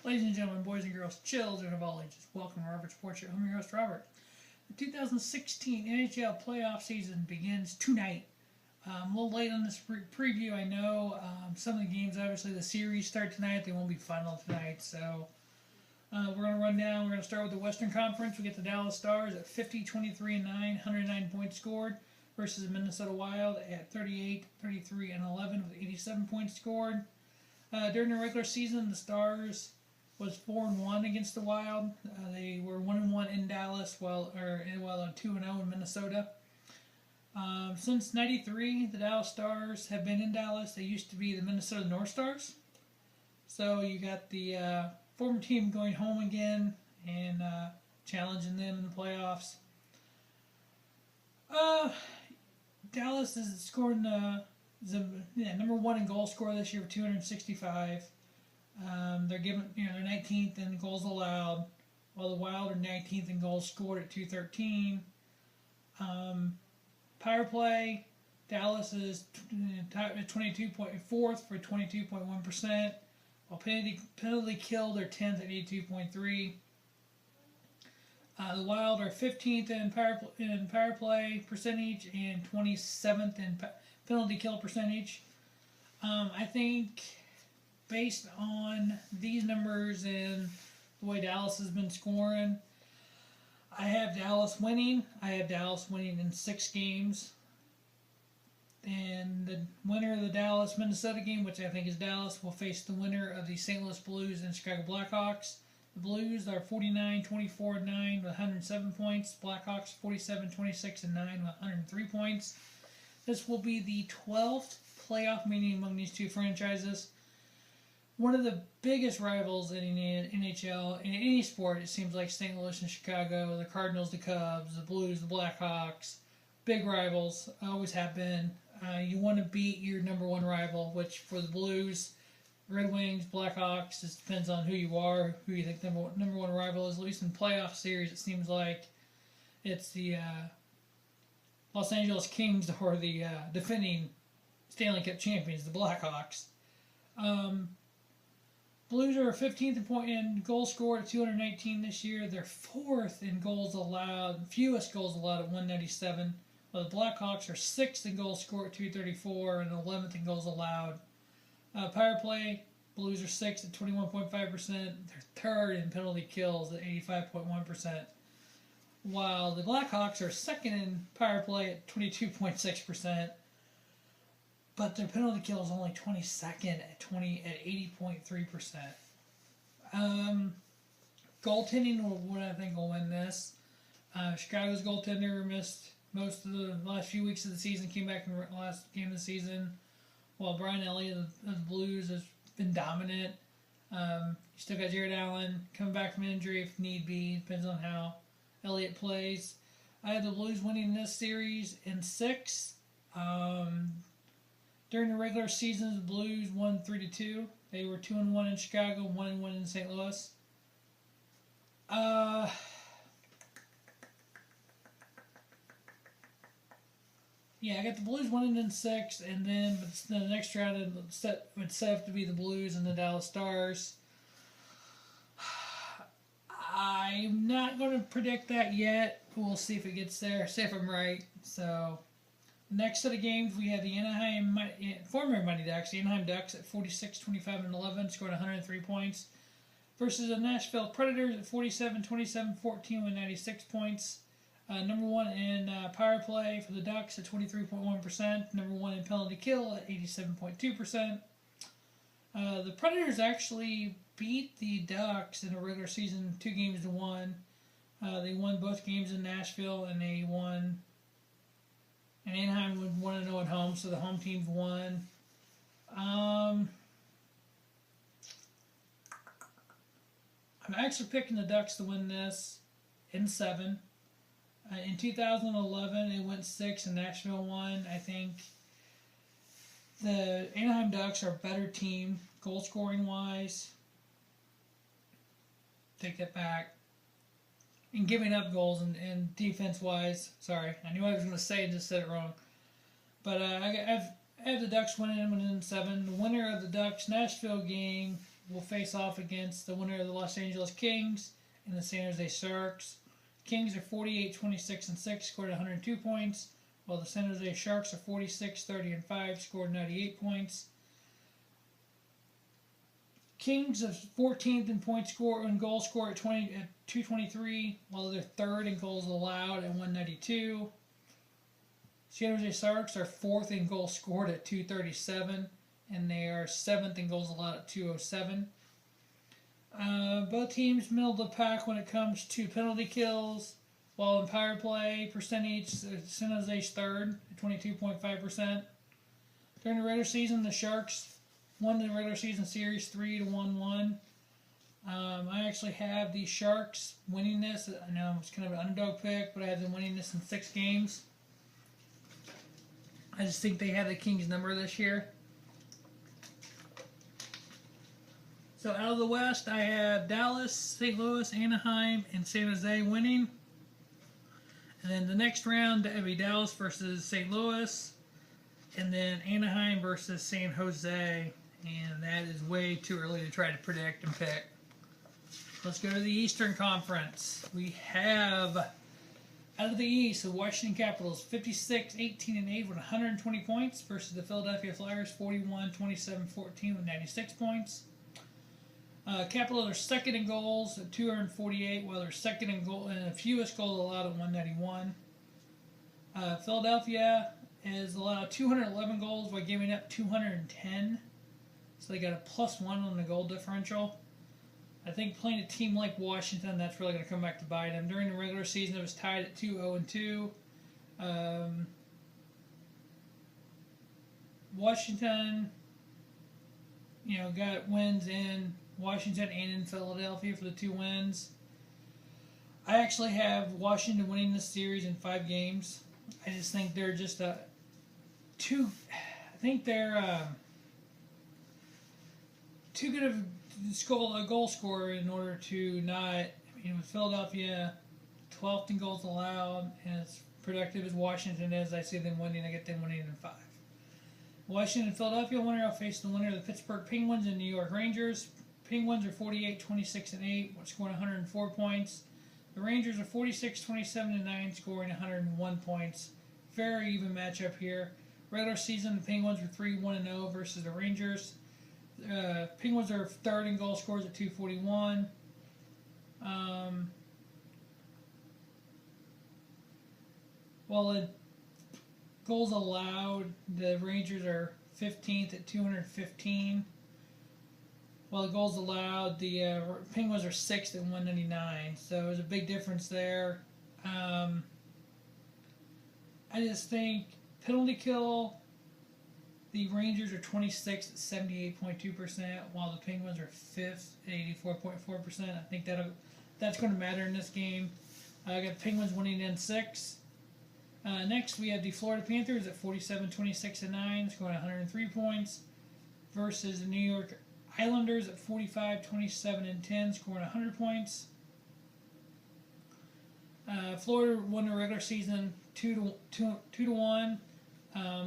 Ladies and gentlemen, boys and girls, children of all ages, welcome to Robert's Portrait. I'm your host, Robert. The 2016 NHL playoff season begins tonight. A little late on this preview, I know. Some of the games, obviously, the series start tonight. They won't be final tonight, so we're going to run down. We're going to start with the Western Conference. We get the Dallas Stars at 50, 23, and 9, 109 points scored, versus the Minnesota Wild at 38, 33, and 11 with 87 points scored. During the regular season, the Stars was 4-1 against the Wild. They were 1-1 in Dallas, while 2-0 in Minnesota. Since '93, the Dallas Stars have been in Dallas. They used to be the Minnesota North Stars. So you got the former team going home again and challenging them in the playoffs. Dallas is scoring number one in goal scorer this year with 265. They're they're 19th in goals allowed, while the Wild are 19th in goals scored at 213. Power play, Dallas is 22.4th for 22.1%, while penalty kill they're 10th at 82.3. The Wild are 15th in power play percentage and 27th in penalty kill percentage. I think based on these numbers and the way Dallas has been scoring, I have Dallas winning. I have Dallas winning in 6 games. And the winner of the Dallas-Minnesota game, which I think is Dallas, will face the winner of the St. Louis Blues and Chicago Blackhawks. The Blues are 49, 24, 9 with 107 points. Blackhawks 47, 26, and 9 with 103 points. This will be the 12th playoff meeting among these two franchises. One of the biggest rivals in the NHL, in any sport, it seems like St. Louis and Chicago, the Cardinals, the Cubs, the Blues, the Blackhawks, big rivals, always have been. You want to beat your number one rival, which for the Blues, Red Wings, Blackhawks, it depends on who you are, who you think the number one rival is. At least in playoff series, it seems like it's the Los Angeles Kings or the defending Stanley Cup champions, the Blackhawks. Blues are 15th in goals scored at 219 this year. They're 4th in goals allowed, fewest goals allowed at 197. While the Blackhawks are 6th in goals scored at 234 and 11th in goals allowed. Power play, Blues are 6th at 21.5%. They're 3rd in penalty kills at 85.1%. While the Blackhawks are 2nd in power play at 22.6%. But their penalty kill is only 22nd at 80.3%. Goaltending what I think will win this. Chicago's goaltender missed most of the last few weeks of the season, came back in the last game of the season, while Brian Elliott of the Blues has been dominant. You still got Jared Allen coming back from injury if need be. Depends on how Elliott plays. I have the Blues winning this series in 6. During the regular season, the Blues won 3-2. They were 2-1 in Chicago, 1-1 in St. Louis. Yeah, I got the Blues winning in 6, and then the next round would set up to be the Blues and the Dallas Stars. I'm not going to predict that yet. We'll see if it gets there. See if I'm right. So, next set of games, we have the former Mighty Ducks, the Anaheim Ducks at 46, 25, and 11, scored 103 points, versus the Nashville Predators at 47, 27, 14 with 96 points. Number one in power play for the Ducks at 23.1%. Number one in penalty kill at 87.2%. The Predators actually beat the Ducks in the regular season 2-1. They won both games in Nashville, and they won. And Anaheim would 1-0 at home, so the home teams won. I'm actually picking the Ducks to win this in 7. In 2011, it went 6 and Nashville won. I think the Anaheim Ducks are a better team, goal scoring wise. Take that back. And giving up goals and defense wise. Sorry, I knew what I was going to say and just said it wrong. But I have the Ducks winning in 7. The winner of the Ducks Nashville game will face off against the winner of the Los Angeles Kings and the San Jose Sharks. Kings are 48, 26, and 6, scored 102 points, while the San Jose Sharks are 46, 30, and 5, scored 98 points. Kings are 14th in point score and goal score at 223, while they're third in goals allowed at 192. San Jose Sharks are fourth in goals scored at 237, and they are seventh in goals allowed at 207. Both teams middle of the pack when it comes to penalty kills, while in power play percentage, San Jose's third at 22.5%. During the regular season, the Sharks won the regular season series 3-1-1. I actually have the Sharks winning this. I know it's kind of an underdog pick, but I have them winning this in 6 games. I just think they have the Kings number this year. So out of the West, I have Dallas, St. Louis, Anaheim, and San Jose winning. And then the next round, that would be Dallas versus St. Louis. And then Anaheim versus San Jose. And that is way too early to try to predict and pick. Let's go to the Eastern Conference. We have, out of the East, the Washington Capitals, 56, 18, and 8 with 120 points versus the Philadelphia Flyers, 41, 27, 14 with 96 points. Capitals are second in goals at 248, while they're second in goal and the fewest goals allowed at 191. Philadelphia has allowed 211 goals while giving up 210, so they got a +1 on the goal differential. I think playing a team like Washington, that's really going to come back to bite them. During the regular season, it was tied at 2-0-2. Washington, got wins in Washington and in Philadelphia for the 2 wins. I actually have Washington winning this series in 5 games. I just think they're just too good of a goal scorer in order to not. With Philadelphia 12th in goals allowed and as productive as Washington is, I see them winning. I get them winning in 5. Washington and Philadelphia winner will face the winner of the Pittsburgh Penguins and New York Rangers. Penguins are 48, 26, and 8, scoring 104 points. The Rangers are 46, 27, and 9, scoring 101 points. Very even matchup here. Regular season, the Penguins were 3-1-0 versus the Rangers. Penguins are third in goal scores at 241. While in goals allowed, the Rangers are 15th at 215. While the goals allowed, the Penguins are 6th at 199. So there's a big difference there. I just think penalty kill, the Rangers are 26th at 78.2%, while the Penguins are 5th at 84.4%. I think that's going to matter in this game. I got the Penguins winning in 6. Next, we have the Florida Panthers at 47, 26, and 9, scoring 103 points, versus the New York Islanders at 45, 27, and 10, scoring 100 points. Florida won the regular season 2-1.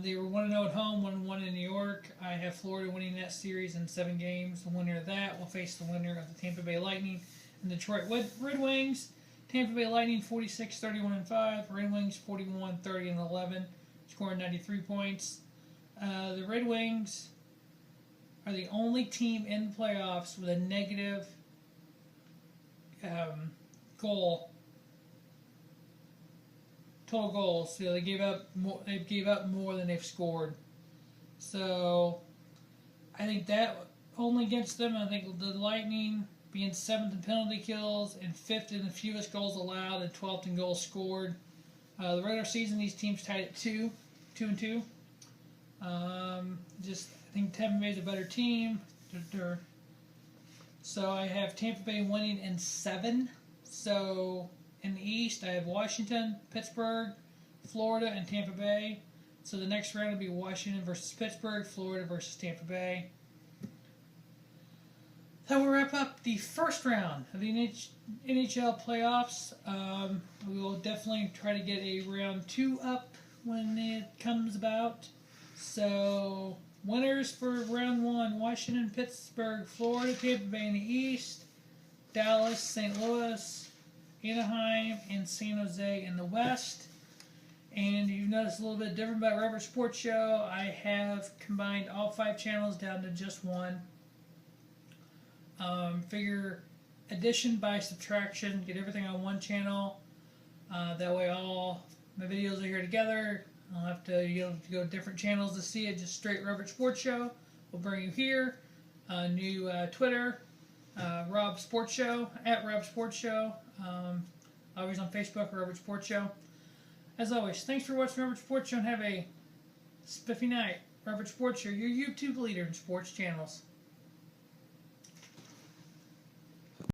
They were 1-0 at home, 1-1 in New York. I have Florida winning that series in 7 games. The winner of that will face the winner of the Tampa Bay Lightning and Detroit Red Wings. Tampa Bay Lightning 46, 31, and 5. Red Wings 41, 30, and 11, scoring 93 points. The Red Wings are the only team in the playoffs with a negative total goals. So they gave up more than they've scored. So I think that only against them. I think the Lightning being 7th in penalty kills and 5th in the fewest goals allowed and 12th in goals scored. The regular season, these teams tied at 2-2. I think Tampa Bay is a better team. So I have Tampa Bay winning in 7. So in the East, I have Washington, Pittsburgh, Florida, and Tampa Bay. So the next round will be Washington versus Pittsburgh, Florida versus Tampa Bay. That will wrap up the first round of the NHL playoffs. We will definitely try to get a round 2 up when it comes about. So Winners for round one: Washington, Pittsburgh, Florida, Tampa Bay in the East, Dallas, St. Louis, Anaheim, and San Jose in the West. And you've noticed a little bit different about Robert Sports Show. I have combined all 5 channels down to just one. Figure addition by subtraction. Get everything on one channel. That way all my videos are here together. I'll have to go to different channels to see it. Just straight Robert Sports Show will bring you here. New Twitter, Rob Sports Show, at Rob Sports Show. Always on Facebook, Robert Sports Show. As always, thanks for watching Robert Sports Show and have a spiffy night. Robert Sports Show, your YouTube leader in sports channels.